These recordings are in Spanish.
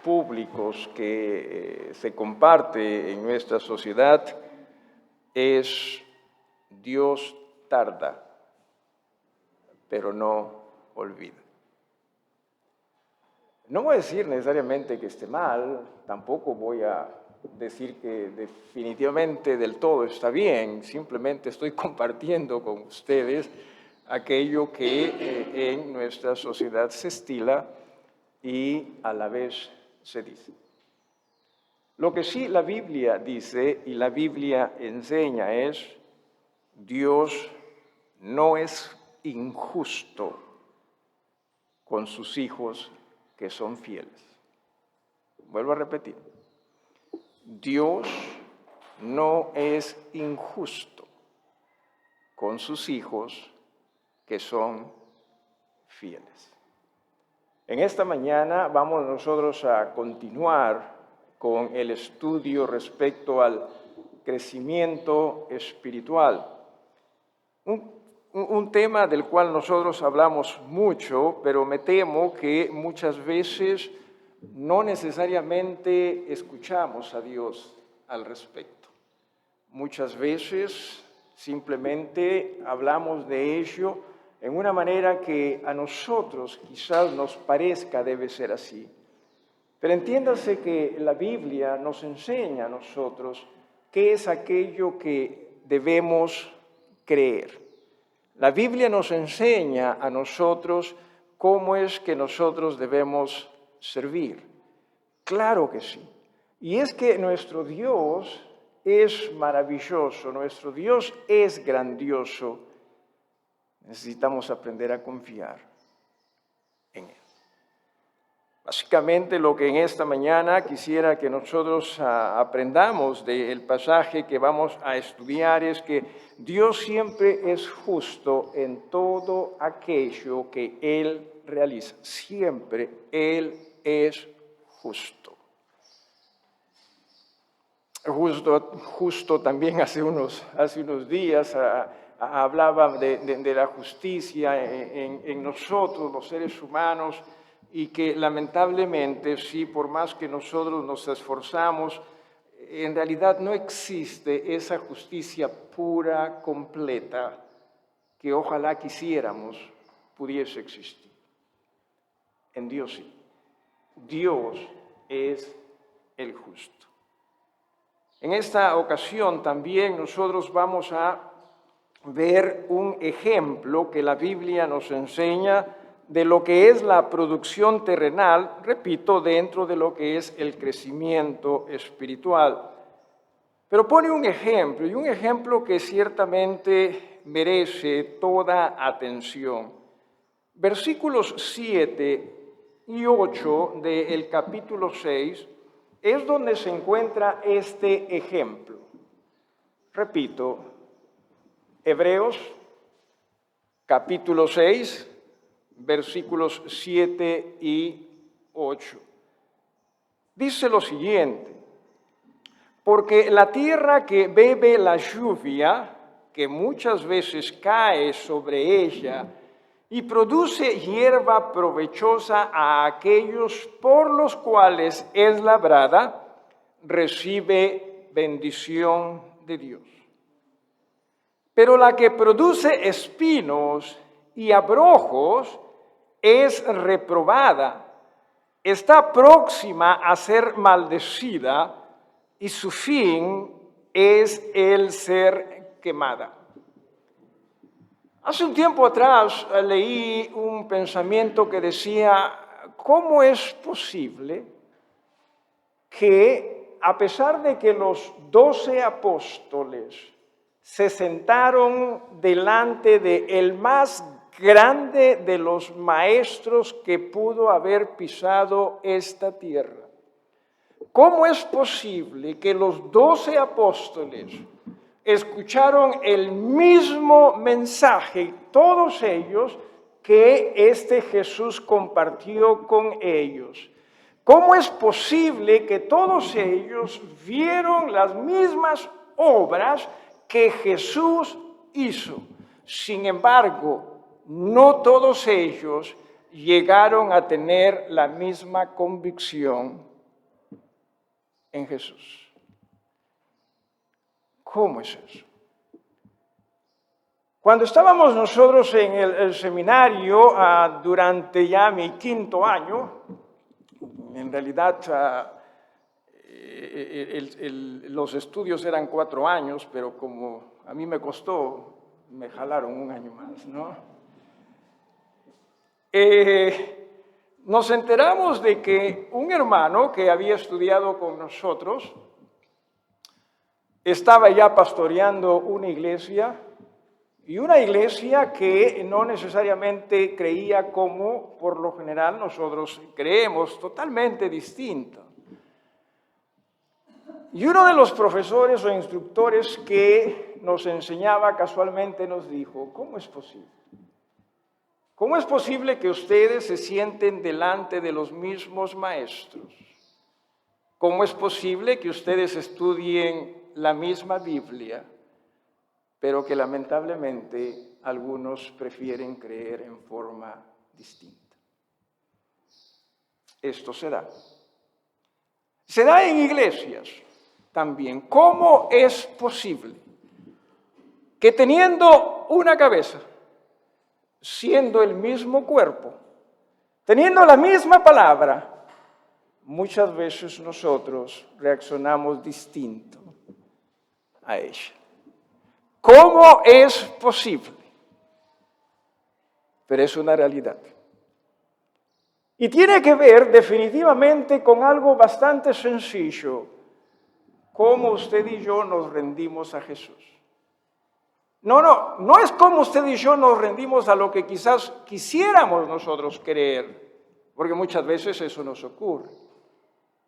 públicos que se comparte en nuestra sociedad es Dios tarda, pero no olvida. No voy a decir necesariamente que esté mal, tampoco voy a decir que definitivamente del todo está bien, simplemente estoy compartiendo con ustedes aquello que en nuestra sociedad se estila y a la vez se dice. Lo que sí la Biblia dice y la Biblia enseña es: Dios no es injusto con sus hijos que son fieles. Vuelvo a repetir. Dios no es injusto con sus hijos que son fieles. En esta mañana vamos nosotros a continuar con el estudio respecto al crecimiento espiritual. Un tema del cual nosotros hablamos mucho, pero me temo que muchas veces no necesariamente escuchamos a Dios al respecto. Muchas veces simplemente hablamos de ello en una manera que a nosotros quizás nos parezca debe ser así. Pero entiéndase que la Biblia nos enseña a nosotros qué es aquello que debemos creer. La Biblia nos enseña a nosotros cómo es que nosotros debemos servir. Claro que sí. Y es que nuestro Dios es maravilloso, nuestro Dios es grandioso. Necesitamos aprender a confiar en Él. Básicamente lo que en esta mañana quisiera que nosotros aprendamos del pasaje que vamos a estudiar es que Dios siempre es justo en todo aquello que Él realiza. Siempre Él es justo. Justo también hace unos días hablaba de la justicia en nosotros, los seres humanos, y que lamentablemente, sí, por más que nosotros nos esforzamos, en realidad no existe esa justicia pura, completa, que ojalá quisiéramos pudiese existir. En Dios sí. Dios es el justo. En esta ocasión también nosotros vamos a ver un ejemplo que la Biblia nos enseña de lo que es la producción terrenal, repito, dentro de lo que es el crecimiento espiritual. Pero pone un ejemplo, y un ejemplo que ciertamente merece toda atención. Versículos 7 y 8 del capítulo 6 es donde se encuentra este ejemplo. Repito, Hebreos capítulo 6, versículos 7 y 8. Dice lo siguiente: porque la tierra que bebe la lluvia, que muchas veces cae sobre ella, y produce hierba provechosa a aquellos por los cuales es labrada, recibe bendición de Dios. Pero la que produce espinos y abrojos es reprobada, está próxima a ser maldecida, y su fin es el ser quemada. Hace un tiempo atrás leí un pensamiento que decía: ¿cómo es posible que, a pesar de que los 12 apóstoles se sentaron delante del más grande de los maestros que pudo haber pisado esta tierra, cómo es posible que los 12 apóstoles escucharon el mismo mensaje, todos ellos, que este Jesús compartió con ellos? ¿Cómo es posible que todos ellos vieron las mismas obras que Jesús hizo? Sin embargo, no todos ellos llegaron a tener la misma convicción en Jesús. ¿Cómo es eso? Cuando estábamos nosotros en el seminario, durante ya mi 5º año, en realidad los estudios eran 4 años, pero como a mí me costó, me jalaron 1 año más, ¿no? Nos enteramos de que un hermano que había estudiado con nosotros estaba ya pastoreando una iglesia, y una iglesia que no necesariamente creía como por lo general nosotros creemos, totalmente distinto. Y uno de los profesores o instructores que nos enseñaba casualmente nos dijo, ¿cómo es posible? ¿Cómo es posible que ustedes se sienten delante de los mismos maestros? ¿Cómo es posible que ustedes estudien la misma Biblia, pero que lamentablemente algunos prefieren creer en forma distinta? Esto se da. Se da en iglesias también. ¿Cómo es posible que teniendo una cabeza, siendo el mismo cuerpo, teniendo la misma palabra, muchas veces nosotros reaccionamos distinto a ella? ¿Cómo es posible? Pero es una realidad. Y tiene que ver definitivamente con algo bastante sencillo: cómo usted y yo nos rendimos a Jesús. No es como usted y yo nos rendimos a lo que quizás quisiéramos nosotros creer, porque muchas veces eso nos ocurre,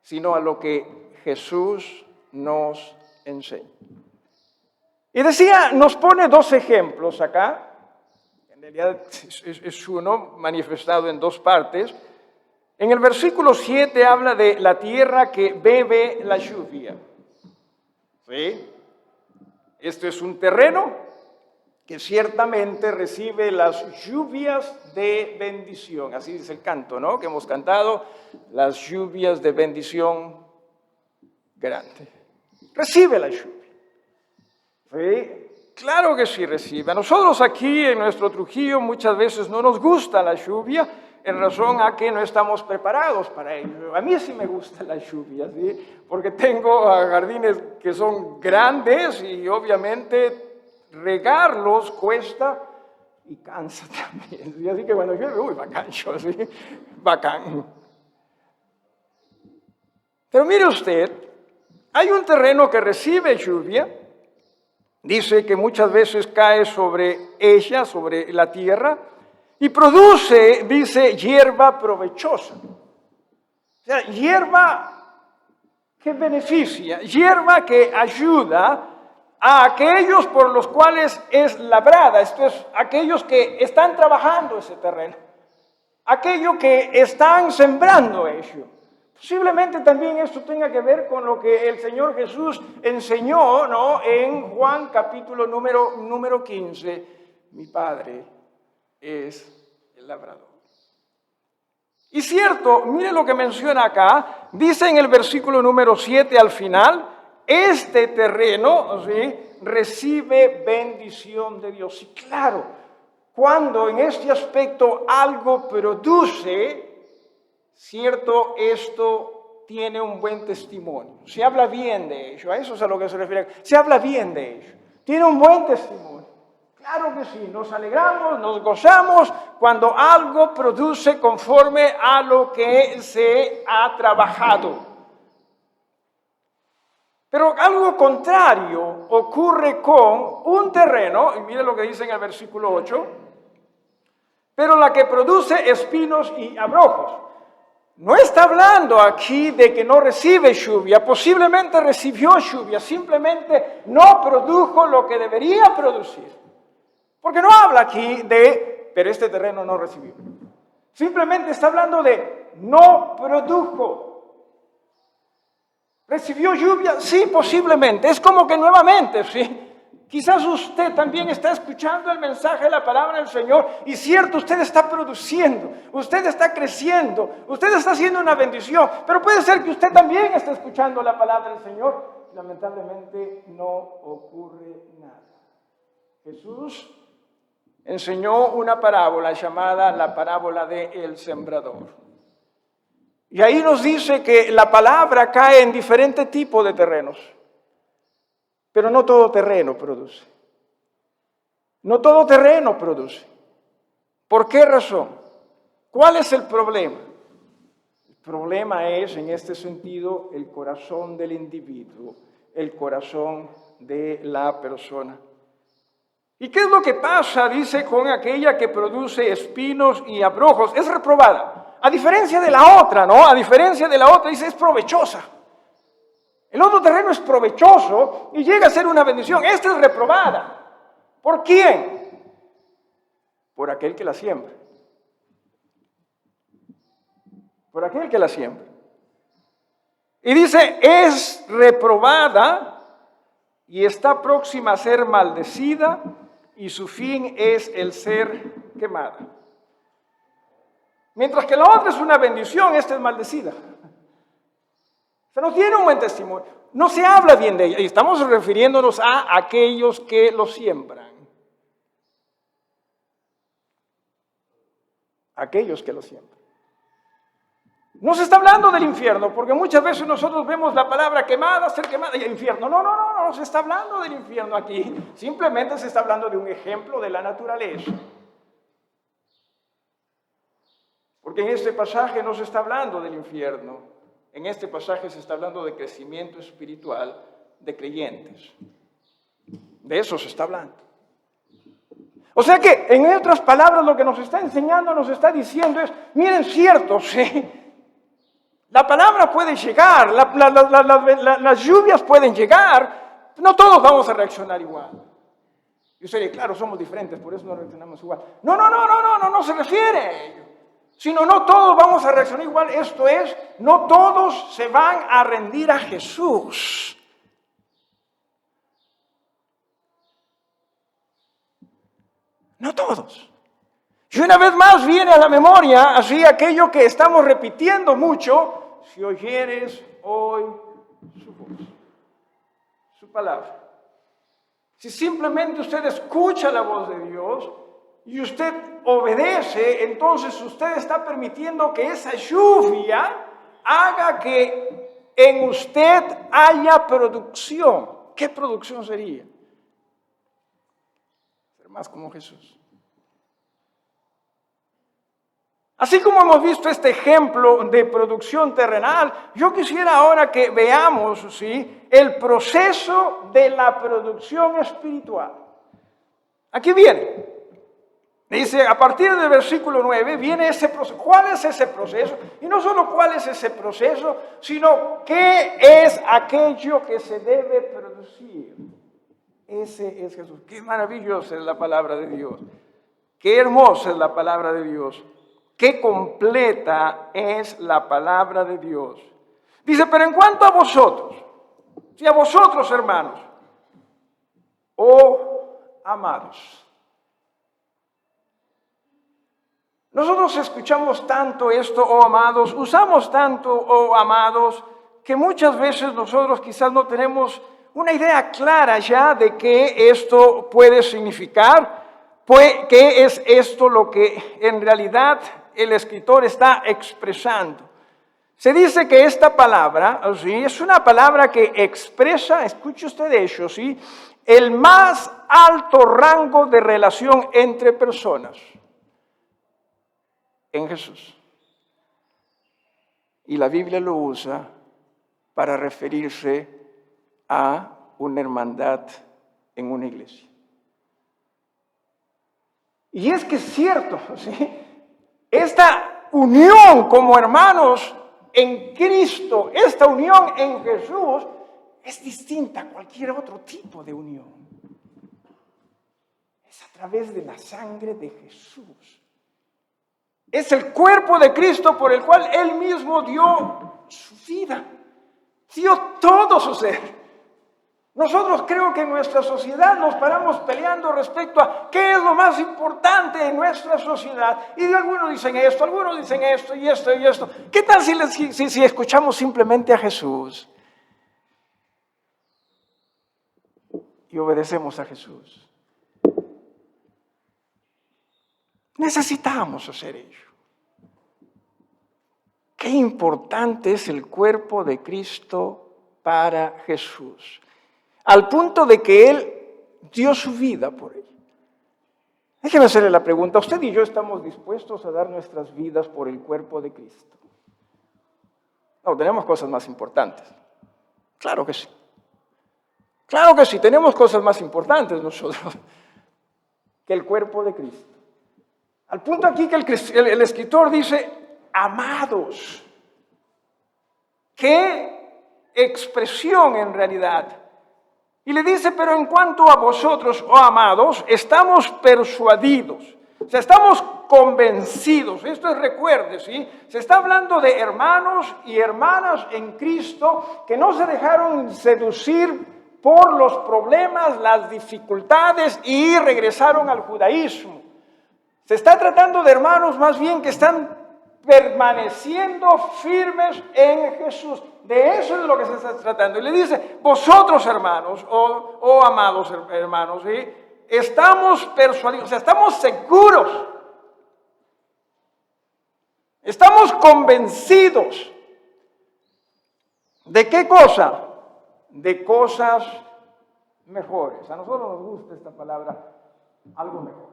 sino a lo que Jesús nos enseña. Y decía, nos pone 2 ejemplos acá, en realidad es uno manifestado en 2 partes. En el versículo 7 habla de la tierra que bebe la lluvia. ¿Sí? Esto es un terreno que ciertamente recibe las lluvias de bendición. Así dice el canto, ¿no?, que hemos cantado, las lluvias de bendición grande. Recibe la lluvia. ¿Sí? Claro que sí recibe. A nosotros aquí en nuestro Trujillo muchas veces no nos gusta la lluvia, en razón a que no estamos preparados para ello. A mí sí me gusta la lluvia, ¿sí?, porque tengo jardines que son grandes y obviamente regarlos cuesta y cansa también, ¿sí? Así que cuando llueve, bacán, ¿sí? Bacán. Pero mire usted, hay un terreno que recibe lluvia. Dice que muchas veces cae sobre ella, sobre la tierra, y produce, dice, hierba provechosa. O sea, hierba que beneficia, hierba que ayuda a aquellos por los cuales es labrada, esto es, aquellos que están trabajando ese terreno, aquellos que están sembrando ello. Posiblemente también esto tenga que ver con lo que el Señor Jesús enseñó, ¿no?, en Juan capítulo número 15. Mi Padre es el labrador. Y cierto, mire lo que menciona acá, dice en el versículo número 7 al final, este terreno, ¿sí?, recibe bendición de Dios. Y claro, cuando en este aspecto algo produce, cierto, esto tiene un buen testimonio. Se habla bien de ello, a eso es a lo que se refiere. Se habla bien de ello. Tiene un buen testimonio. Claro que sí, nos alegramos, nos gozamos cuando algo produce conforme a lo que se ha trabajado. Pero algo contrario ocurre con un terreno, y mire lo que dice en el versículo 8, pero la que produce espinos y abrojos. No está hablando aquí de que no recibe lluvia, posiblemente recibió lluvia, simplemente no produjo lo que debería producir. Porque no habla aquí de, pero este terreno no recibió. Simplemente está hablando de no produjo. ¿Recibió lluvia? Sí, posiblemente. Es como que nuevamente, sí. Quizás usted también está escuchando el mensaje de la palabra del Señor y cierto, usted está produciendo, usted está creciendo, usted está haciendo una bendición, pero puede ser que usted también esté escuchando la palabra del Señor. Lamentablemente no ocurre nada. Jesús enseñó una parábola llamada la parábola del sembrador. Y ahí nos dice que la palabra cae en diferentes tipos de terrenos. Pero no todo terreno produce. No todo terreno produce. ¿Por qué razón? ¿Cuál es el problema? El problema es, en este sentido, el corazón del individuo, el corazón de la persona. ¿Y qué es lo que pasa, dice, con aquella que produce espinos y abrojos? Es reprobada. A diferencia de la otra, ¿no? A diferencia de la otra, dice, es provechosa. El otro terreno es provechoso y llega a ser una bendición. Esta es reprobada. ¿Por quién? Por aquel que la siembra. Por aquel que la siembra. Y dice, es reprobada y está próxima a ser maldecida y su fin es el ser quemada. Mientras que la otra es una bendición, esta es maldecida. O sea, no tiene un buen testimonio. No se habla bien de ella. Y estamos refiriéndonos a aquellos que lo siembran. Aquellos que lo siembran. No se está hablando del infierno, porque muchas veces nosotros vemos la palabra quemada, ser quemada y infierno. No se está hablando del infierno aquí. Simplemente se está hablando de un ejemplo de la naturaleza. Porque en este pasaje no se está hablando del infierno. En este pasaje se está hablando de crecimiento espiritual de creyentes. De eso se está hablando. O sea que, en otras palabras, lo que nos está enseñando, nos está diciendo es, miren, cierto, sí, la palabra puede llegar, las lluvias pueden llegar, no todos vamos a reaccionar igual. Y usted dice, claro, somos diferentes, por eso no reaccionamos igual. No se refiere a ello. Sino no todos vamos a reaccionar igual. Esto es, no todos se van a rendir a Jesús. No todos. Y una vez más viene a la memoria, así aquello que estamos repitiendo mucho, si oyeres hoy su voz, su palabra. Si simplemente usted escucha la voz de Dios, y usted obedece, entonces usted está permitiendo que esa lluvia haga que en usted haya producción. ¿Qué producción sería? Ser más como Jesús. Así como hemos visto este ejemplo de producción terrenal, yo quisiera ahora que veamos, ¿sí?, el proceso de la producción espiritual. Aquí viene. Dice, a partir del versículo 9, viene ese proceso. ¿Cuál es ese proceso? Y no solo cuál es ese proceso, sino qué es aquello que se debe producir. Ese es Jesús. Qué maravillosa es la palabra de Dios. Qué hermosa es la palabra de Dios. Qué completa es la palabra de Dios. Dice, pero en cuanto a vosotros, y a vosotros, hermanos, oh amados, nosotros escuchamos tanto esto, oh amados, usamos tanto, oh amados, que muchas veces nosotros quizás no tenemos una idea clara ya de qué esto puede significar, qué es esto lo que en realidad el escritor está expresando. Se dice que esta palabra, ¿sí?, es una palabra que expresa, escuche usted eso, ¿sí?, el más alto rango de relación entre personas. En Jesús. Y la Biblia lo usa para referirse a una hermandad en una iglesia. Y es que es cierto, ¿sí?, esta unión como hermanos en Cristo, esta unión en Jesús, es distinta a cualquier otro tipo de unión. Es a través de la sangre de Jesús. Es el cuerpo de Cristo por el cual Él mismo dio su vida, dio todo su ser. Nosotros creo que en nuestra sociedad nos paramos peleando respecto a qué es lo más importante en nuestra sociedad. Y algunos dicen esto, algunos dicen esto y esto y esto. ¿Qué tal si escuchamos simplemente a Jesús y obedecemos a Jesús? Necesitamos hacer ello. Qué importante es el cuerpo de Cristo para Jesús, al punto de que Él dio su vida por él. Déjeme hacerle la pregunta, ¿usted y yo estamos dispuestos a dar nuestras vidas por el cuerpo de Cristo? No, tenemos cosas más importantes. Claro que sí. Claro que sí, tenemos cosas más importantes nosotros que el cuerpo de Cristo. Al punto aquí que el escritor dice, amados. ¿Qué expresión en realidad? Y le dice, pero en cuanto a vosotros, oh amados, estamos persuadidos. O sea, estamos convencidos. Esto es, recuerde, ¿sí? Se está hablando de hermanos y hermanas en Cristo que no se dejaron seducir por los problemas, las dificultades y regresaron al judaísmo. Se está tratando de hermanos más bien que están permaneciendo firmes en Jesús. De eso es de lo que se está tratando. Y le dice, vosotros hermanos, oh amados hermanos, ¿sí? Estamos persuadidos, o sea, estamos seguros, estamos convencidos. ¿De qué cosa? De cosas mejores. A nosotros nos gusta esta palabra, algo mejor.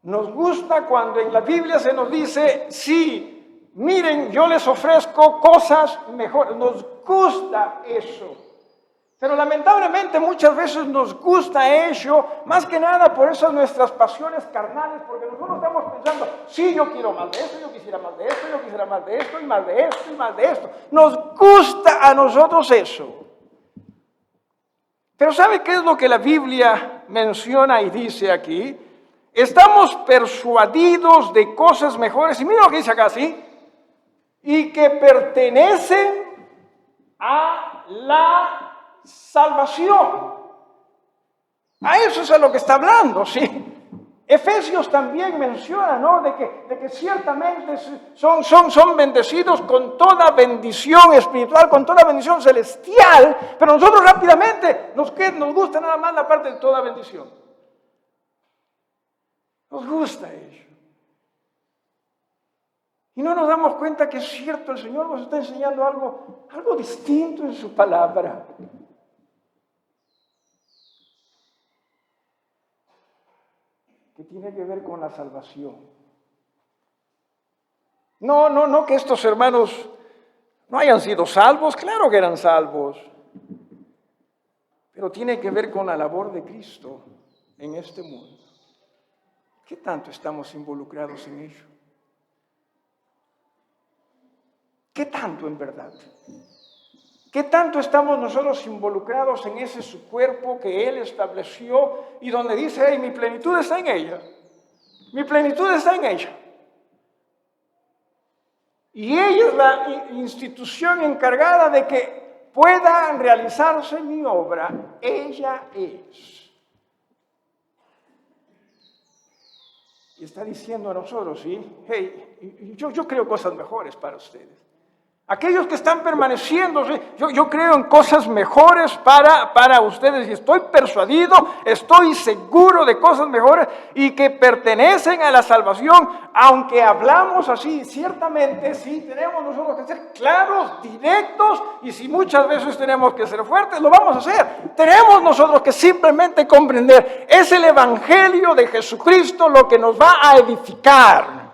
Nos gusta cuando en la Biblia se nos dice, sí, miren, yo les ofrezco cosas mejores. Nos gusta eso. Pero lamentablemente muchas veces nos gusta ello, más que nada por esas nuestras pasiones carnales, porque nosotros estamos pensando, sí, yo quiero más de esto, yo quisiera más de esto, yo quisiera más de esto, y más de esto, y más de esto. Nos gusta a nosotros eso. Pero ¿sabe qué es lo que la Biblia menciona y dice aquí? Estamos persuadidos de cosas mejores, y mira lo que dice acá, ¿sí? Y que pertenecen a la salvación. A eso es a lo que está hablando, ¿sí? Efesios también menciona, ¿no? De que ciertamente son bendecidos con toda bendición espiritual, con toda bendición celestial, pero nosotros rápidamente nos gusta nada más la parte de toda bendición. Nos gusta eso. Y no nos damos cuenta que es cierto, el Señor nos está enseñando algo distinto en su palabra. Que tiene que ver con la salvación. No que estos hermanos no hayan sido salvos, claro que eran salvos. Pero tiene que ver con la labor de Cristo en este mundo. ¿Qué tanto estamos involucrados en ello? ¿Qué tanto en verdad? ¿Qué tanto estamos nosotros involucrados en ese su cuerpo que Él estableció y donde dice, hey, mi plenitud está en ella? Mi plenitud está en ella. Y ella es la institución encargada de que pueda realizarse mi obra. Ella es. Y está diciendo a nosotros, ¿sí? Hey, yo creo cosas mejores para ustedes. Aquellos que están permaneciendo, ¿sí? Yo creo en cosas mejores para ustedes y estoy persuadido, estoy seguro de cosas mejores y que pertenecen a la salvación, aunque hablamos así, ciertamente sí tenemos nosotros que ser claros, directos y si muchas veces tenemos que ser fuertes, lo vamos a hacer. Tenemos nosotros que simplemente comprender, es el Evangelio de Jesucristo lo que nos va a edificar.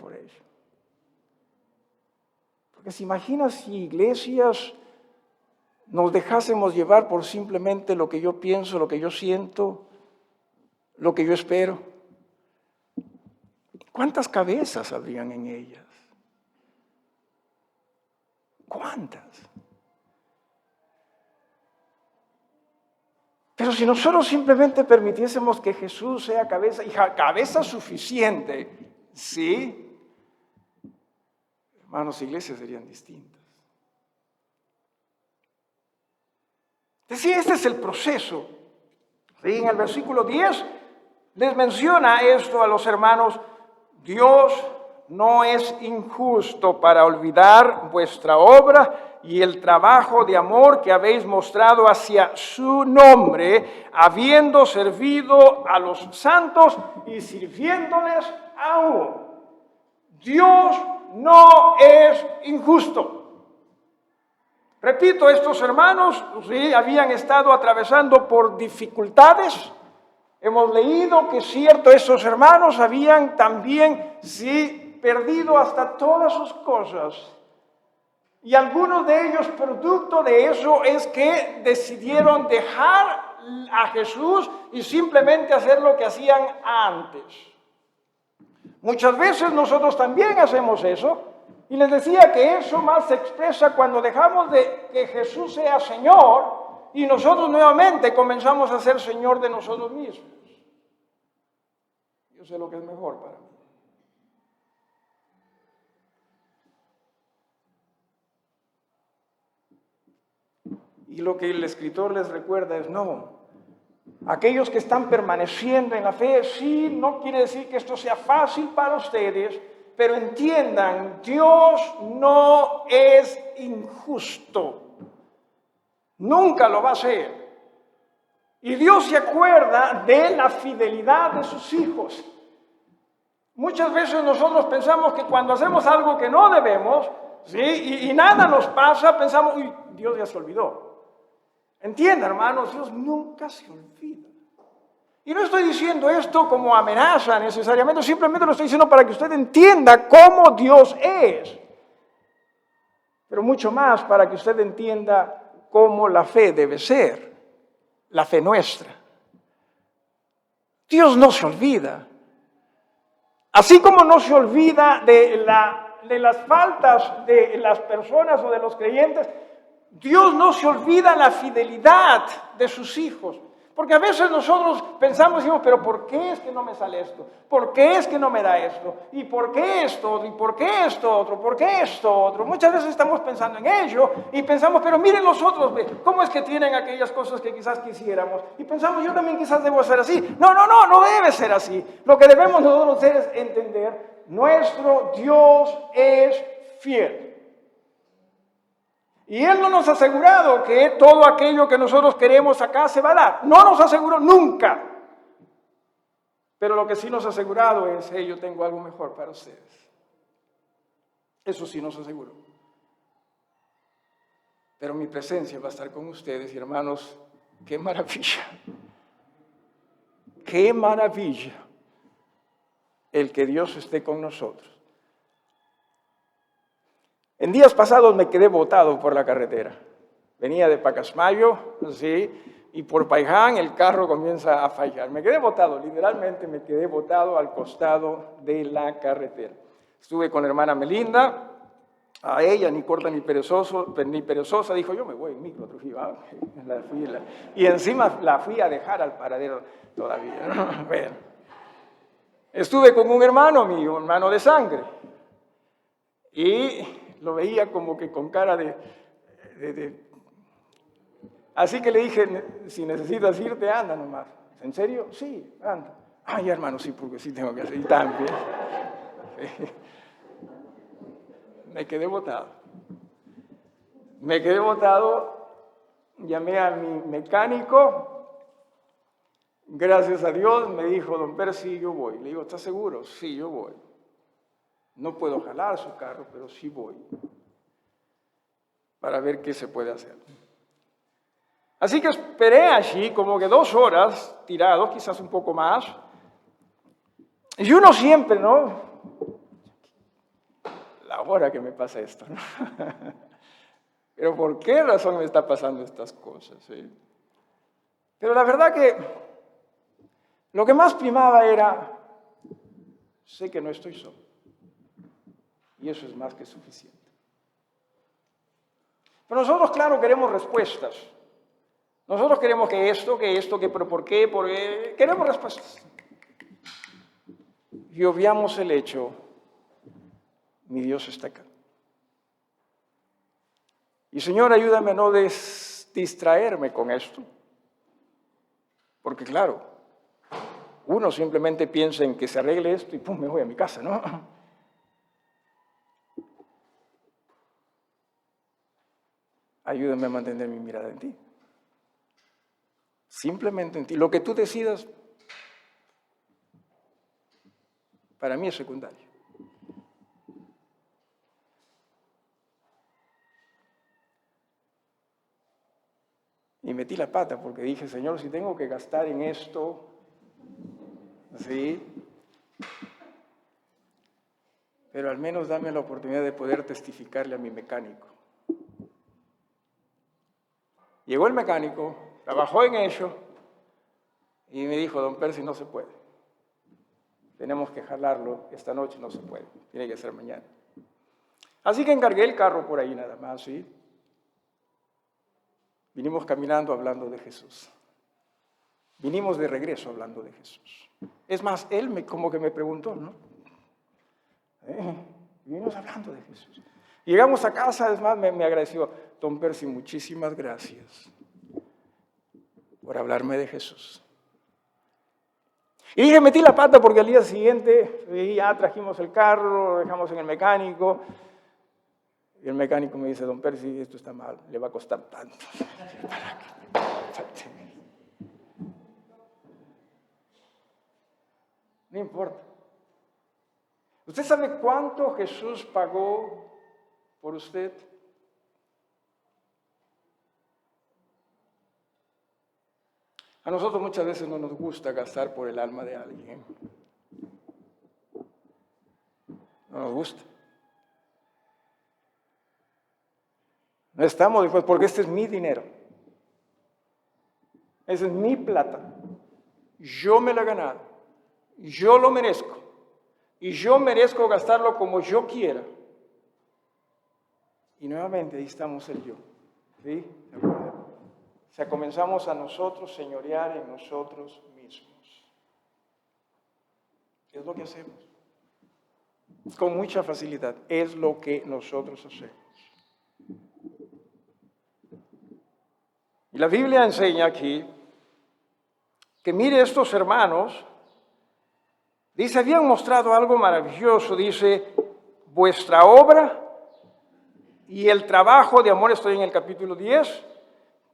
Por ello. Porque se imagina si iglesias nos dejásemos llevar por simplemente lo que yo pienso, lo que yo siento, lo que yo espero. ¿Cuántas cabezas habrían en ellas? ¿Cuántas? Pero si nosotros simplemente permitiésemos que Jesús sea cabeza, y cabeza suficiente, ¿sí? hermanos, iglesias serían distintas. Decía, este es el proceso. ¿Sí? En el versículo 10 les menciona esto a los hermanos: Dios no es injusto para olvidar vuestra obra y el trabajo de amor que habéis mostrado hacia su nombre, habiendo servido a los santos y sirviéndoles aún. Dios no es injusto. Repito, estos hermanos sí, habían estado atravesando por dificultades. Hemos leído que cierto, estos hermanos habían también sí perdido hasta todas sus cosas. Y algunos de ellos, producto de eso, es que decidieron dejar a Jesús y simplemente hacer lo que hacían antes. Muchas veces nosotros también hacemos eso. Y les decía que eso más se expresa cuando dejamos de que Jesús sea Señor y nosotros nuevamente comenzamos a ser Señor de nosotros mismos. Yo sé lo que es mejor para mí. Y lo que el escritor les recuerda es: no, aquellos que están permaneciendo en la fe, sí, no quiere decir que esto sea fácil para ustedes, pero entiendan, Dios no es injusto. Nunca lo va a ser. Y Dios se acuerda de la fidelidad de sus hijos. Muchas veces nosotros pensamos que cuando hacemos algo que no debemos, ¿sí? y nada nos pasa, pensamos, uy, Dios ya se olvidó. Entiendan, hermanos, Dios nunca se olvida. Y no estoy diciendo esto como amenaza necesariamente, simplemente lo estoy diciendo para que usted entienda cómo Dios es. Pero mucho más para que usted entienda cómo la fe debe ser, la fe nuestra. Dios no se olvida. Así como no se olvida de las faltas de las personas o de los creyentes, Dios no se olvida la fidelidad de sus hijos. Porque a veces nosotros pensamos y decimos, pero ¿por qué es que no me sale esto? ¿Por qué es que no me da esto? ¿Y por qué esto? ¿Y por qué esto otro? ¿Por qué esto otro? Muchas veces estamos pensando en ello y pensamos, pero miren los otros, ¿cómo es que tienen aquellas cosas que quizás quisiéramos? Y pensamos, yo también quizás debo ser así. No debe ser así. Lo que debemos nosotros hacer es entender, nuestro Dios es fiel. Y Él no nos ha asegurado que todo aquello que nosotros queremos acá se va a dar. No nos aseguró nunca. Pero lo que sí nos ha asegurado es, hey, yo tengo algo mejor para ustedes. Eso sí nos aseguró. Pero mi presencia va a estar con ustedes y hermanos, qué maravilla. Qué maravilla el que Dios esté con nosotros. En días pasados me quedé botado por la carretera. Venía de Pacasmayo, ¿sí? Y por Paiján el carro comienza a fallar. Me quedé botado, literalmente me quedé botado al costado de la carretera. Estuve con la hermana Melinda, a ella ni corta ni perezosa, dijo, yo me voy en micro, Trujillo. Y encima la fui a dejar al paradero todavía, ¿no? Bueno. Estuve con un hermano mío, un hermano de sangre, y lo veía como que con cara Así que le dije, si necesitas irte, anda nomás. ¿En serio? Sí, anda. Ay, hermano, sí, porque sí tengo que hacer. Y también. Me quedé botado. Llamé a mi mecánico. Gracias a Dios me dijo, don Percy, yo voy. Le digo, ¿estás seguro? Sí, yo voy. No puedo jalar su carro, pero sí voy. Para ver qué se puede hacer. Así que esperé allí como que 2 horas tirado, quizás un poco más. Y uno siempre, ¿no? La hora que me pasa esto, ¿no? Pero ¿por qué razón me está pasando estas cosas? ¿Sí? Pero la verdad que lo que más primaba era, sé que no estoy solo. Y eso es más que suficiente. Pero nosotros, claro, queremos respuestas. Nosotros queremos pero ¿por qué? Queremos respuestas. Y obviamos el hecho, mi Dios está acá. Y Señor, ayúdame a no distraerme con esto. Porque claro, uno simplemente piensa en que se arregle esto y pum, me voy a mi casa, ¿no? Ayúdame a mantener mi mirada en ti. Simplemente en ti. Lo que tú decidas, para mí es secundario. Y metí la pata porque dije, Señor, si tengo que gastar en esto, sí, pero al menos dame la oportunidad de poder testificarle a mi mecánico. Llegó el mecánico, trabajó en ello y me dijo, don Percy, no se puede. Tenemos que jalarlo, esta noche no se puede, tiene que ser mañana. Así que encargué el carro por ahí nada más, ¿sí? Vinimos caminando hablando de Jesús. Vinimos de regreso hablando de Jesús. Es más, él como que me preguntó, ¿no? Vinimos hablando de Jesús. Llegamos a casa, es más, me agradeció. Don Percy, muchísimas gracias por hablarme de Jesús. Y dije, metí la pata porque al día siguiente ya trajimos el carro, lo dejamos en el mecánico. Y el mecánico me dice, don Percy, esto está mal, le va a costar tanto. No importa. ¿Usted sabe cuánto Jesús pagó por usted? A nosotros muchas veces no nos gusta gastar por el alma de alguien. No nos gusta. No estamos dispuestos, porque este es mi dinero. Esa es mi plata. Yo me la he ganado. Yo lo merezco. Y yo merezco gastarlo como yo quiera. Y nuevamente ahí estamos el yo. ¿Sí? ¿De acuerdo? O sea, comenzamos a nosotros señorear en nosotros mismos. Es lo que hacemos. Con mucha facilidad. Es lo que nosotros hacemos. Y la Biblia enseña aquí que mire estos hermanos, dice, habían mostrado algo maravilloso, dice, vuestra obra y el trabajo de amor, estoy en el capítulo 10,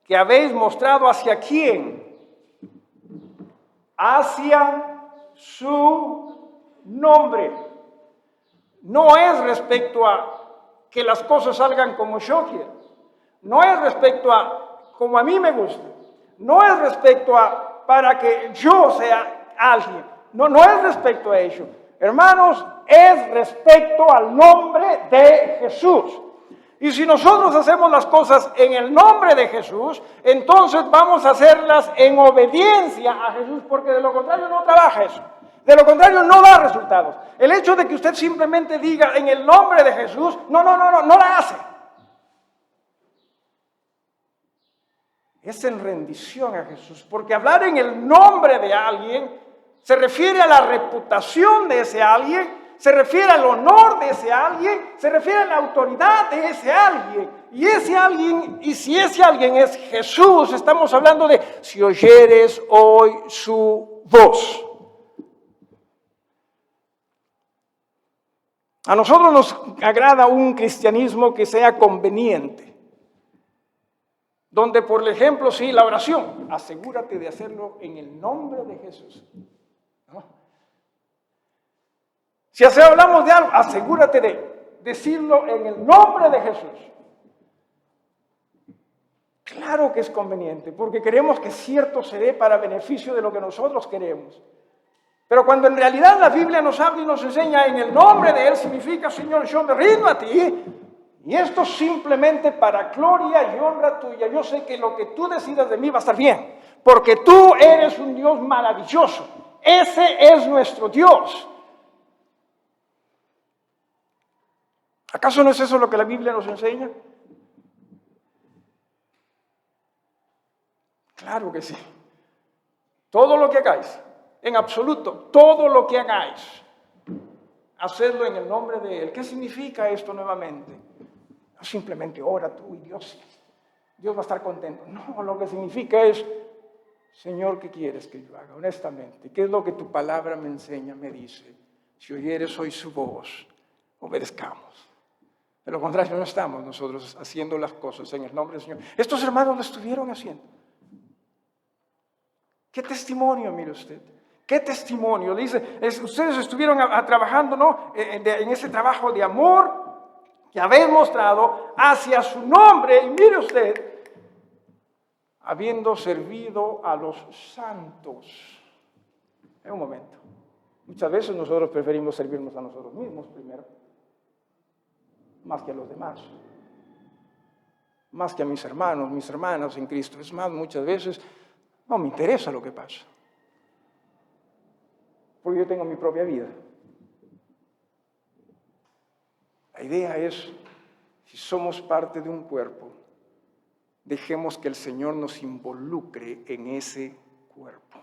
que habéis mostrado hacia quién, hacia su nombre. No es respecto a que las cosas salgan como yo quiero, no es respecto a como a mí me gusta, no es respecto a para que yo sea alguien, no es respecto a ello. Hermanos, es respecto al nombre de Jesús. Y si nosotros hacemos las cosas en el nombre de Jesús, entonces vamos a hacerlas en obediencia a Jesús, porque de lo contrario no trabaja eso. De lo contrario no da resultados. El hecho de que usted simplemente diga en el nombre de Jesús, no la hace. Es en rendición a Jesús, porque hablar en el nombre de alguien se refiere a la reputación de ese alguien, se refiere al honor de ese alguien, se refiere a la autoridad de ese alguien. Y ese alguien, y si ese alguien es Jesús, estamos hablando de si oyeres hoy su voz. A nosotros nos agrada un cristianismo que sea conveniente. Donde, por ejemplo, sí, la oración, asegúrate de hacerlo en el nombre de Jesús. ¿No? Si hablamos de algo, asegúrate de decirlo en el nombre de Jesús. Claro que es conveniente, porque queremos que cierto se dé para beneficio de lo que nosotros queremos. Pero cuando en realidad la Biblia nos habla y nos enseña en el nombre de Él, significa, Señor, yo me rindo a ti. Y esto simplemente para gloria y honra tuya. Yo sé que lo que tú decidas de mí va a estar bien, porque tú eres un Dios maravilloso. Ese es nuestro Dios. ¿Acaso no es eso lo que la Biblia nos enseña? Claro que sí. Todo lo que hagáis, en absoluto, todo lo que hagáis, hacedlo en el nombre de Él. ¿Qué significa esto nuevamente? No simplemente ora tú y Dios va a estar contento. No, lo que significa es, Señor, ¿qué quieres que yo haga? Honestamente, ¿qué es lo que tu palabra me enseña, me dice? Si oyeres hoy su voz, obedezcamos. De lo contrario, no estamos nosotros haciendo las cosas en el nombre del Señor. Estos hermanos lo estuvieron haciendo. ¿Qué testimonio, mire usted? ¿Qué testimonio? Dice, ustedes estuvieron trabajando, ¿no? En ese trabajo de amor que habéis mostrado hacia su nombre. Y mire usted, habiendo servido a los santos. En un momento. Muchas veces nosotros preferimos servirnos a nosotros mismos primero, más que a los demás, más que a mis hermanos, mis hermanas en Cristo. Es más, muchas veces no me interesa lo que pasa, porque yo tengo mi propia vida. La idea es, si somos parte de un cuerpo, dejemos que el Señor nos involucre en ese cuerpo.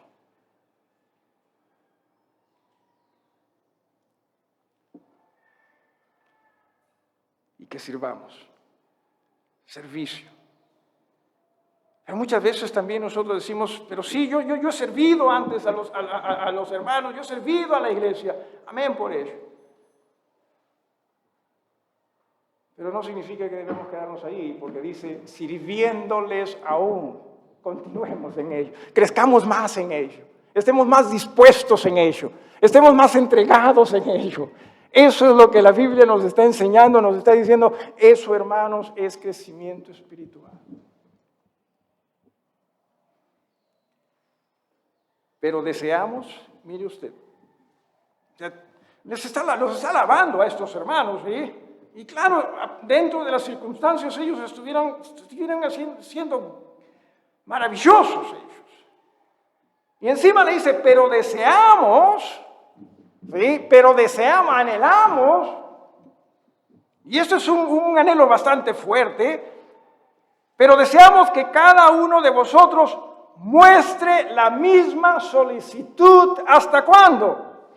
Y que sirvamos. Servicio. Pero muchas veces también nosotros decimos, pero sí, yo he servido antes a los hermanos, yo he servido a la iglesia. Amén por ello. Pero no significa que debemos quedarnos ahí, porque dice, sirviéndoles aún, continuemos en ello, crezcamos más en ello, estemos más dispuestos en ello, estemos más entregados en ello. Eso es lo que la Biblia nos está enseñando, nos está diciendo, eso, hermanos, es crecimiento espiritual. Pero deseamos, mire usted, los está alabando a estos hermanos, ¿sí? Y claro, dentro de las circunstancias ellos estuvieran siendo maravillosos ellos. Y encima le dice, pero deseamos, ¿sí? Pero deseamos, anhelamos, y esto es un anhelo bastante fuerte, pero deseamos que cada uno de vosotros muestre la misma solicitud. ¿Hasta cuándo?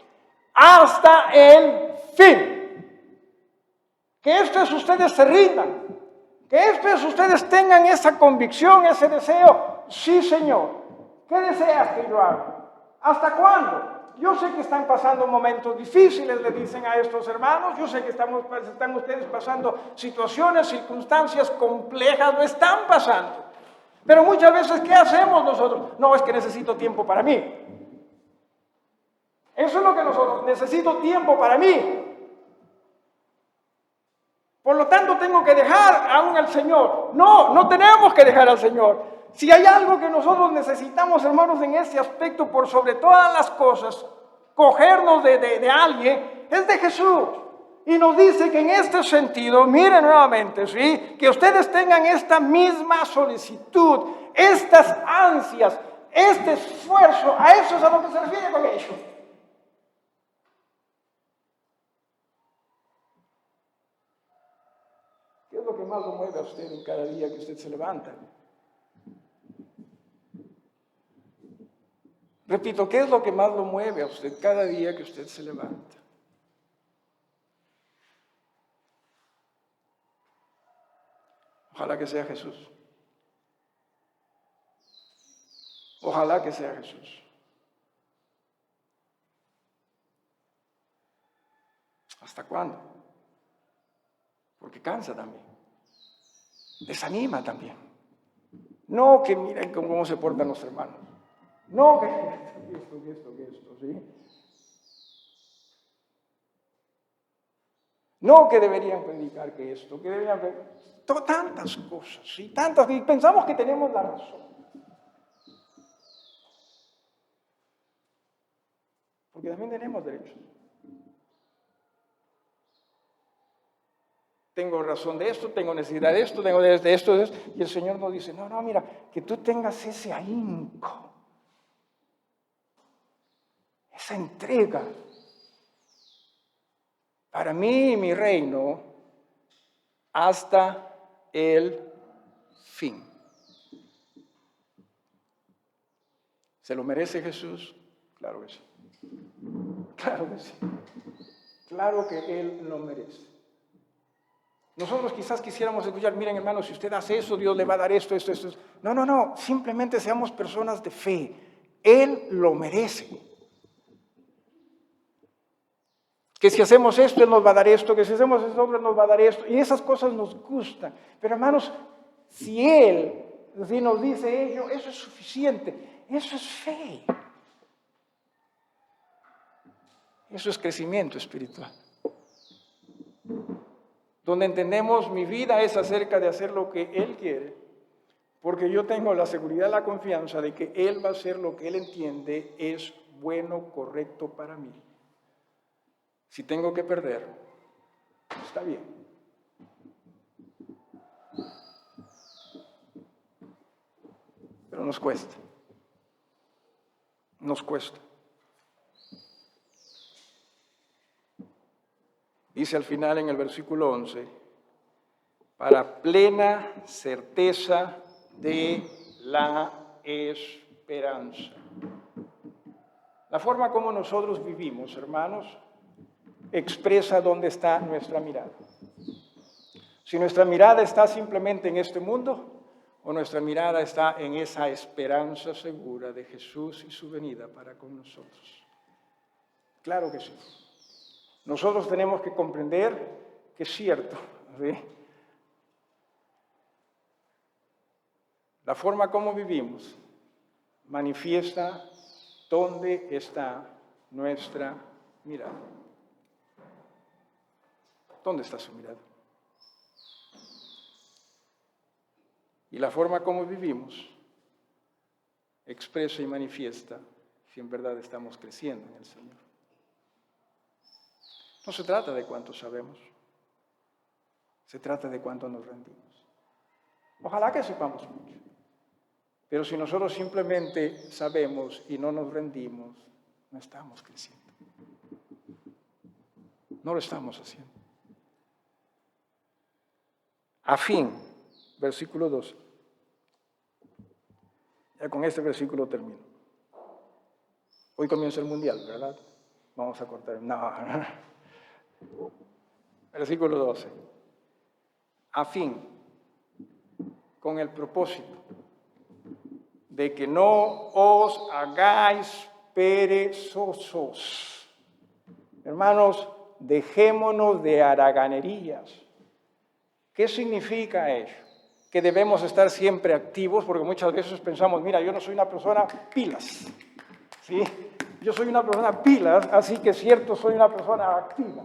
Hasta el fin. Que estos ustedes se rindan, que estos ustedes tengan esa convicción, ese deseo. Sí, Señor, ¿qué deseas que yo haga? ¿Hasta cuándo? Yo sé que están pasando momentos difíciles, le dicen a estos hermanos, yo sé que están ustedes pasando situaciones, circunstancias complejas, lo están pasando. Pero muchas veces, ¿qué hacemos nosotros? No, es que necesito tiempo para mí. Eso es lo que nosotros, necesito tiempo para mí. Por lo tanto, tengo que dejar aún al Señor. No, no tenemos que dejar al Señor. Si hay algo que nosotros necesitamos, hermanos, en este aspecto, por sobre todas las cosas, cogernos de alguien, es de Jesús. Y nos dice que en este sentido, miren nuevamente, ¿sí? Que ustedes tengan esta misma solicitud, estas ansias, este esfuerzo, a eso es a lo que se refiere con ello. ¿Qué es lo que más lo mueve a usted en cada día que usted se levanta? Repito, ¿qué es lo que más lo mueve a usted cada día que usted se levanta? Ojalá que sea Jesús. Ojalá que sea Jesús. ¿Hasta cuándo? Porque cansa también. Desanima también. No que miren cómo se portan los hermanos. No que esto, ¿sí? No que deberían predicar que esto, que deberían tantas cosas, ¿sí? Tantas, y pensamos que tenemos la razón. Porque también tenemos derechos. Tengo razón de esto, tengo necesidad de esto, tengo de esto, y el Señor nos dice, no, mira, que tú tengas ese ahínco, esa entrega para mí y mi reino hasta el fin. ¿Se lo merece Jesús? Claro que sí. Claro que sí. Claro que Él lo merece. Nosotros quizás quisiéramos escuchar, miren hermanos, si usted hace eso, Dios le va a dar esto, esto, esto. No, no, no, simplemente seamos personas de fe. Él lo merece. Que si hacemos esto, Él nos va a dar esto, que si hacemos esto, Él nos va a dar esto. Y esas cosas nos gustan. Pero hermanos, si Él nos dice ello, eso es suficiente. Eso es fe. Eso es crecimiento espiritual. Donde entendemos mi vida es acerca de hacer lo que Él quiere, porque yo tengo la seguridad, la confianza de que Él va a hacer lo que Él entiende es bueno, correcto para mí. Si tengo que perder, está bien. Pero nos cuesta. Nos cuesta. Dice al final en el versículo 11, para plena certeza de la esperanza. La forma como nosotros vivimos, hermanos, expresa dónde está nuestra mirada. Si nuestra mirada está simplemente en este mundo, o nuestra mirada está en esa esperanza segura de Jesús y su venida para con nosotros. Claro que sí. Nosotros tenemos que comprender que es cierto, ¿sí? La forma como vivimos manifiesta dónde está nuestra mirada. ¿Dónde está su mirada? Y la forma como vivimos expresa y manifiesta si en verdad estamos creciendo en el Señor. No se trata de cuánto sabemos, se trata de cuánto nos rendimos. Ojalá que sepamos mucho, pero si nosotros simplemente sabemos y no nos rendimos, no estamos creciendo. No lo estamos haciendo. A fin, versículo 12. Ya con este versículo termino. Hoy comienza el mundial, ¿verdad? Vamos a cortar. No. Versículo 12. A fin, con el propósito de que no os hagáis perezosos. Hermanos, dejémonos de haraganerías. ¿Qué significa eso? Que debemos estar siempre activos, porque muchas veces pensamos, mira, yo no soy una persona pilas, ¿sí? Yo soy una persona pilas, así que es cierto, soy una persona activa.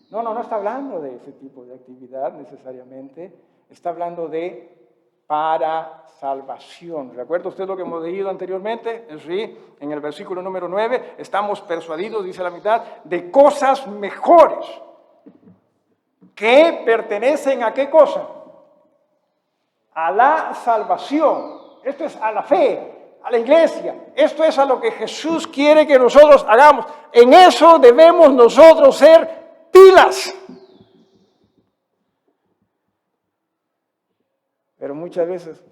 No está hablando de ese tipo de actividad necesariamente, está hablando de para salvación. ¿Recuerda usted lo que hemos leído anteriormente? Sí, en el versículo número 9, estamos persuadidos, dice la mitad, de cosas mejores que pertenecen a ¿qué cosa? A la salvación. Esto es a la fe, a la iglesia. Esto es a lo que Jesús quiere que nosotros hagamos. En eso debemos nosotros ser pilas. Pero muchas veces,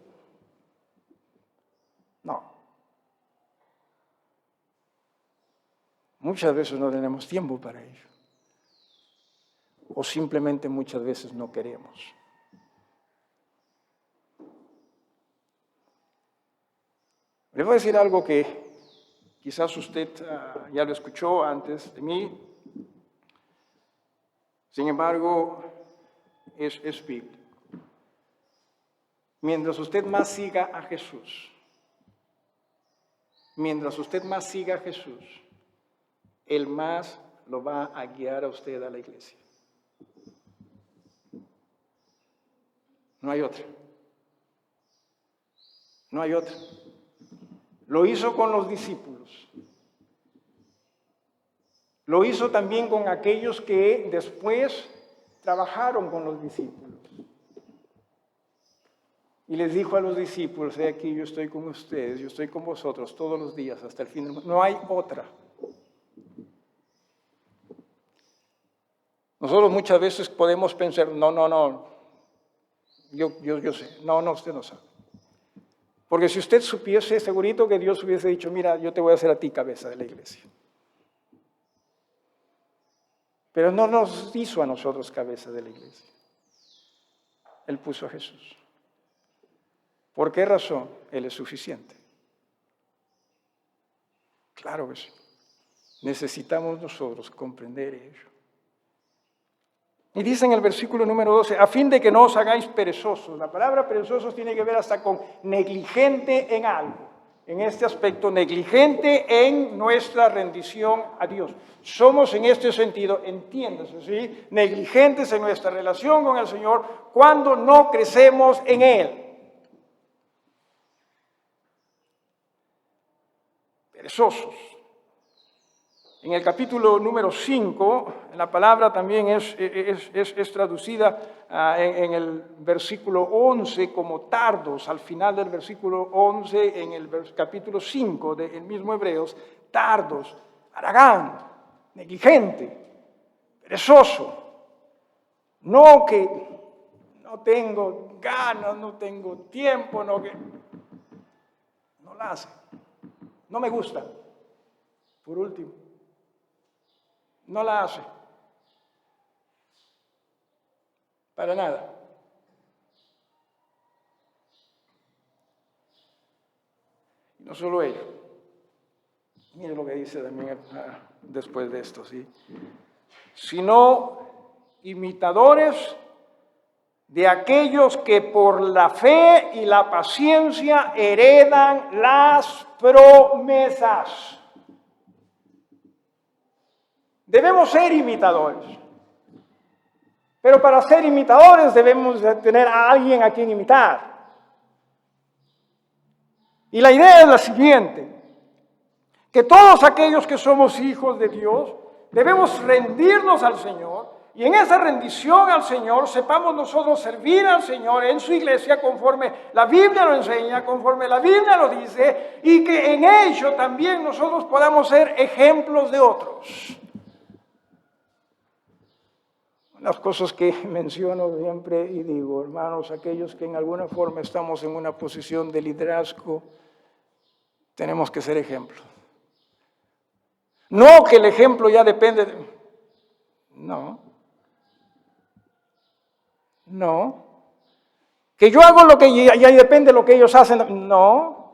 no. Muchas veces no tenemos tiempo para ello. O simplemente muchas veces no queremos. Le voy a decir algo que quizás usted ya lo escuchó antes de mí. Sin embargo, es bíblico. Mientras usted más siga a Jesús, Él más lo va a guiar a usted a la iglesia. No hay otra. No hay otra. Lo hizo con los discípulos. Lo hizo también con aquellos que después trabajaron con los discípulos. Y les dijo a los discípulos, he aquí yo estoy con ustedes, yo estoy con vosotros todos los días hasta el fin del mundo. No hay otra. Nosotros muchas veces podemos pensar, no, yo sé. No, usted no sabe. Porque si usted supiese, segurito que Dios hubiese dicho, mira, yo te voy a hacer a ti cabeza de la iglesia. Pero no nos hizo a nosotros cabeza de la iglesia. Él puso a Jesús. ¿Por qué razón? Él es suficiente. Claro que sí. Necesitamos nosotros comprender ello. Y dice en el versículo número 12, a fin de que no os hagáis perezosos. La palabra perezosos tiene que ver hasta con negligente en algo. En este aspecto, negligente en nuestra rendición a Dios. Somos en este sentido, entiéndase, ¿sí? Negligentes en nuestra relación con el Señor cuando no crecemos en Él. Perezosos. En el capítulo número 5, la palabra también es traducida en el versículo 11 como tardos. Al final del versículo 11, en el capítulo 5 del mismo Hebreos, tardos, haragán, negligente, perezoso. No que no tengo ganas, no tengo tiempo, no la hace. No me gusta. Por último. No la hace. Para nada. Y no solo ello. Mire lo que dice también después de esto, ¿sí? Sino imitadores de aquellos que por la fe y la paciencia heredan las promesas. Debemos ser imitadores. Pero para ser imitadores debemos de tener a alguien a quien imitar. Y la idea es la siguiente, que todos aquellos que somos hijos de Dios debemos rendirnos al Señor y en esa rendición al Señor sepamos nosotros servir al Señor en su iglesia conforme la Biblia lo enseña, conforme la Biblia lo dice y que en ello también nosotros podamos ser ejemplos de otros. Las cosas que menciono siempre y digo, hermanos, aquellos que en alguna forma estamos en una posición de liderazgo, tenemos que ser ejemplos. No que el ejemplo ya depende de... No. Que yo hago lo que ya depende de lo que ellos hacen. No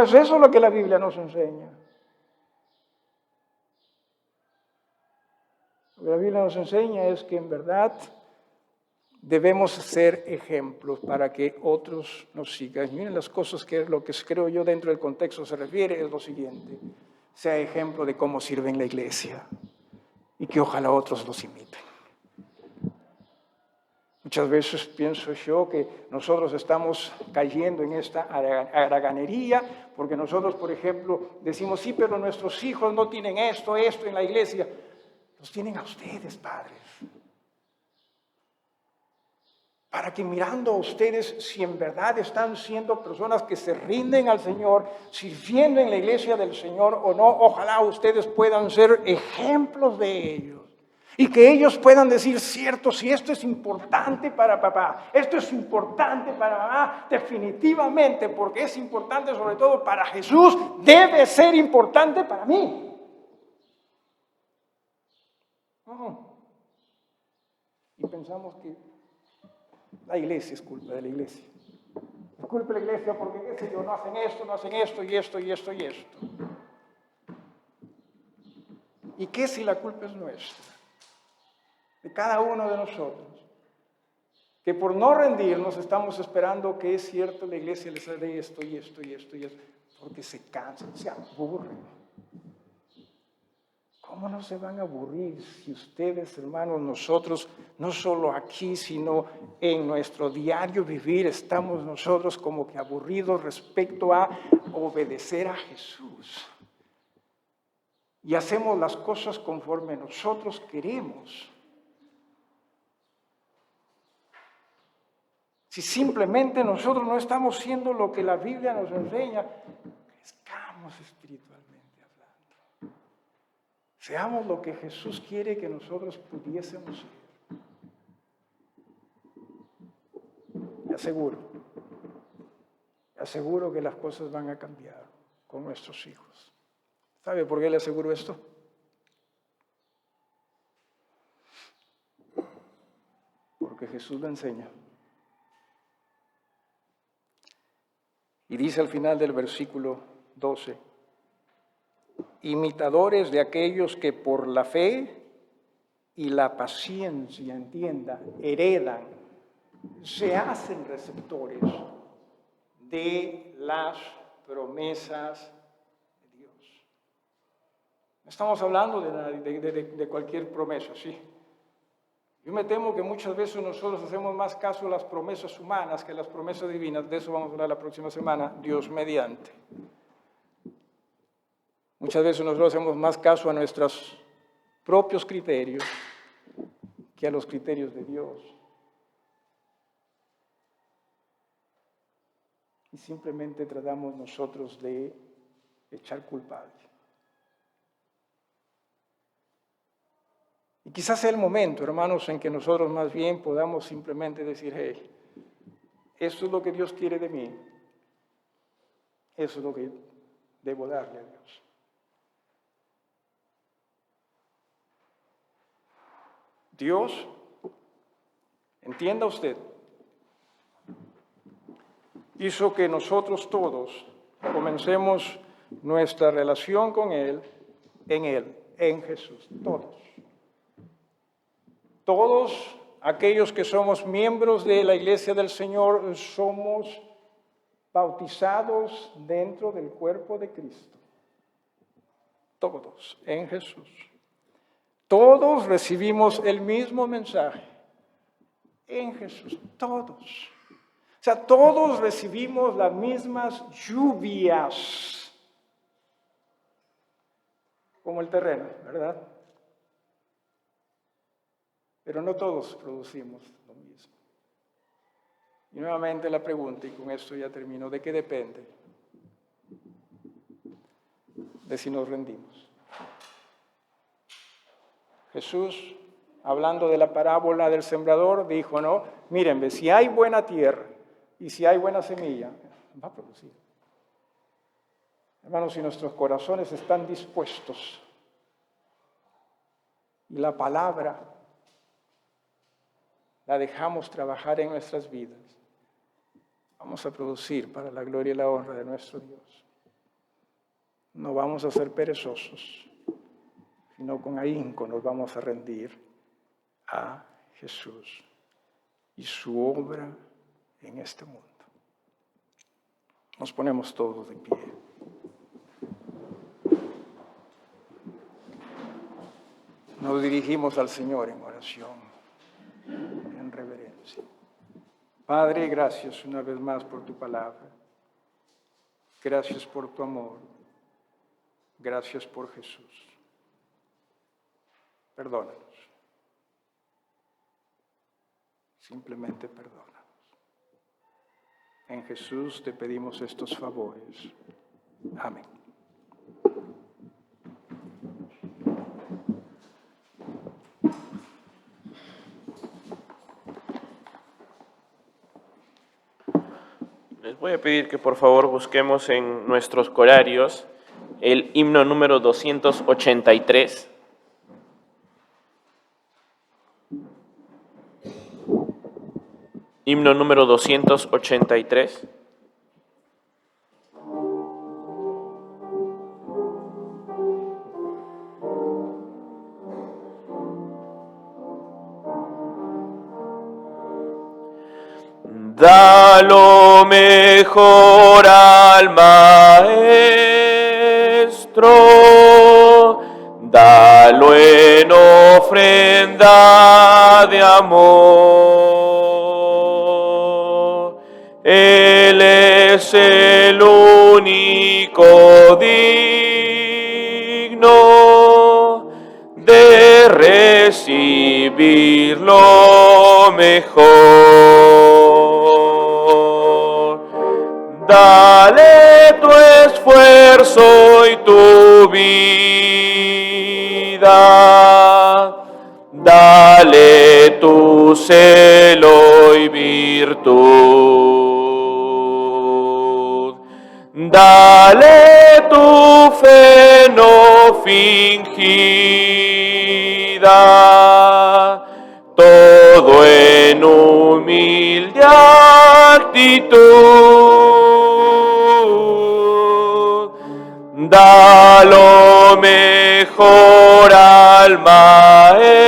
es eso lo que la Biblia nos enseña. Lo que la Biblia nos enseña es que en verdad debemos ser ejemplos para que otros nos sigan. Miren las cosas que lo que creo yo dentro del contexto se refiere es lo siguiente. Sea ejemplo de cómo sirve en la iglesia y que ojalá otros los imiten. Muchas veces pienso yo que nosotros estamos cayendo en esta haraganería porque nosotros, por ejemplo, decimos, sí, pero nuestros hijos no tienen esto en la iglesia. Los tienen a ustedes, padres. Para que mirando a ustedes, si en verdad están siendo personas que se rinden al Señor, sirviendo en la iglesia del Señor o no, ojalá ustedes puedan ser ejemplos de ellos. Y que ellos puedan decir, cierto, si esto es importante para papá, esto es importante para mamá, definitivamente, porque es importante sobre todo para Jesús, debe ser importante para mí. Y pensamos que la iglesia es culpa de la iglesia. Es culpa de la iglesia porque, qué sé yo, no hacen esto y esto y esto y esto. ¿Y qué si la culpa es nuestra? De cada uno de nosotros. Que por no rendirnos estamos esperando que es cierto la iglesia les dé esto y esto y esto y esto. Porque se cansan, se aburren. ¿Cómo no se van a aburrir si ustedes, hermanos, nosotros, no solo aquí, sino en nuestro diario vivir, estamos nosotros como que aburridos respecto a obedecer a Jesús? Y hacemos las cosas conforme nosotros queremos. Si simplemente nosotros no estamos siendo lo que la Biblia nos enseña, crezcamos espiritualmente. Seamos lo que Jesús quiere que nosotros pudiésemos ser. Le aseguro que las cosas van a cambiar con nuestros hijos. ¿Sabe por qué le aseguro esto? porque Jesús lo enseña. Y dice al final del versículo 12, imitadores de aquellos que por la fe y la paciencia, entienda, heredan, se hacen receptores de las promesas de Dios. Estamos hablando de cualquier promesa, sí. Yo me temo que muchas veces nosotros hacemos más caso a las promesas humanas que a las promesas divinas. De eso vamos a hablar la próxima semana, Dios mediante. Muchas veces nosotros hacemos más caso a nuestros propios criterios que a los criterios de Dios. Y simplemente tratamos nosotros de echar culpables. Y quizás sea el momento, hermanos, en que nosotros más bien podamos simplemente decir, hey, esto es lo que Dios quiere de mí, eso es lo que debo darle a Dios. Dios, entienda usted, hizo que nosotros todos comencemos nuestra relación con Él, en Jesús, todos. Todos aquellos que somos miembros de la Iglesia del Señor somos bautizados dentro del cuerpo de Cristo. Todos, en Jesús. Todos recibimos el mismo mensaje, en Jesús, todos. O sea, todos recibimos las mismas lluvias, como el terreno, ¿verdad? Pero no todos producimos lo mismo. Y nuevamente la pregunta, y con esto ya termino, ¿de qué depende? De si nos rendimos. Jesús, hablando de la parábola del sembrador, dijo, no, miren, si hay buena tierra y si hay buena semilla, va a producir. Hermanos, si nuestros corazones están dispuestos y la palabra la dejamos trabajar en nuestras vidas, vamos a producir para la gloria y la honra de nuestro Dios. No vamos a ser perezosos, sino con ahínco nos vamos a rendir a Jesús y su obra en este mundo. Nos ponemos todos de pie. Nos dirigimos al Señor en oración, en reverencia. Padre, gracias una vez más por tu palabra. Gracias por tu amor. Gracias por Jesús. Perdónanos. Simplemente perdónanos. En Jesús te pedimos estos favores. Amén. Les voy a pedir que por favor busquemos en nuestros corarios el himno número 283. Himno número 283. Da lo mejor al Maestro, dalo en ofrenda de amor. Él es el único digno de recibir lo mejor. Dale tu esfuerzo y tu vida, dale tu celo y virtud, dale tu fe no fingida, todo en humilde actitud, da lo mejor al Maestro.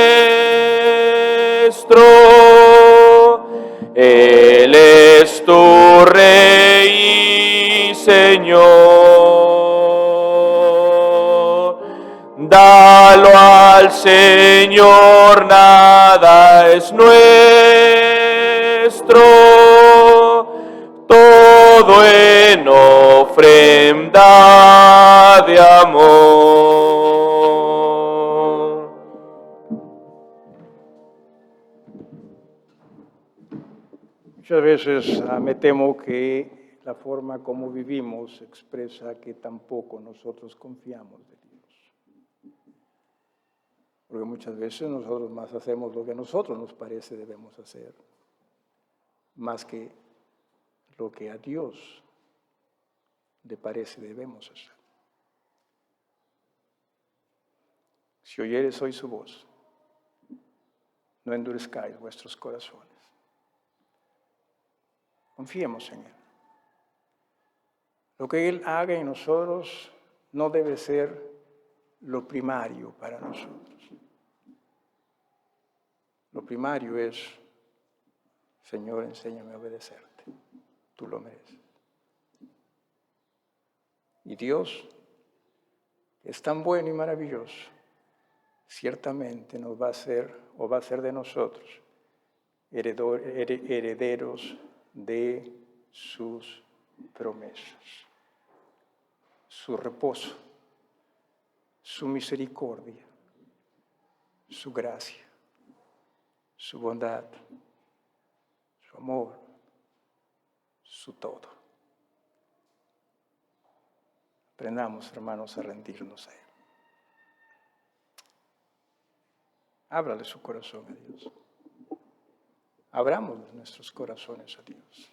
Él es tu Rey y Señor. Dalo al Señor, nada es nuestro, todo en ofrenda de amor. Muchas veces me temo que la forma como vivimos expresa que tampoco nosotros confiamos de Dios. Porque muchas veces nosotros más hacemos lo que a nosotros nos parece debemos hacer, más que lo que a Dios le parece debemos hacer. Si oyeres hoy su voz, no endurezcáis vuestros corazones. Confiemos en Él. Lo que Él haga en nosotros no debe ser lo primario para nosotros. Lo primario es, Señor, enséñame a obedecerte. Tú lo mereces. Y Dios, que es tan bueno y maravilloso, ciertamente nos va a hacer, o va a hacer de nosotros, herederos de sus promesas, su reposo, su misericordia, su gracia, su bondad, su amor, su todo. Aprendamos, hermanos, a rendirnos a Él. Ábrale su corazón a Dios. Abramos nuestros corazones a Dios.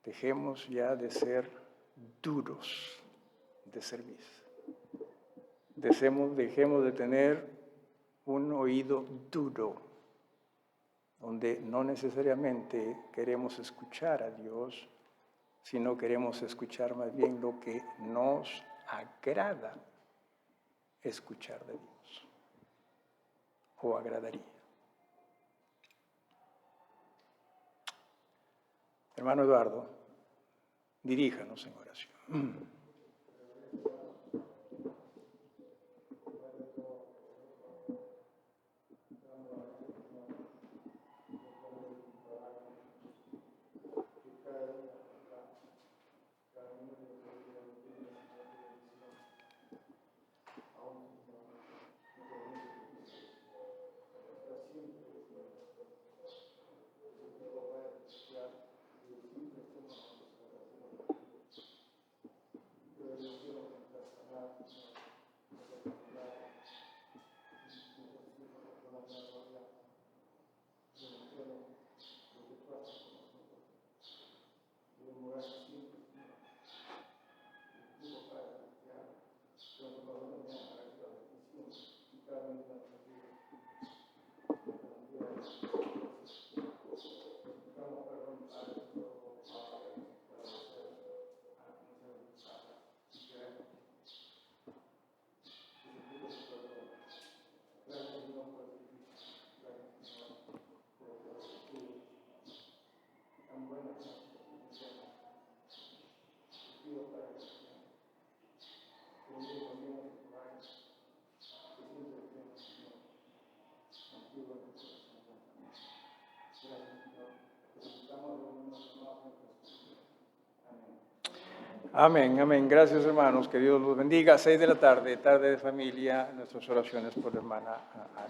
Dejemos ya de ser duros de servicio. Dejemos de tener un oído duro, donde no necesariamente queremos escuchar a Dios, sino queremos escuchar más bien lo que nos agrada escuchar de Dios, o agradaría. Hermano Eduardo, diríjanos en oración. Amén, amén. Gracias, hermanos. Que Dios los bendiga. 6 de la tarde, tarde de familia. Nuestras oraciones por la hermana Ana.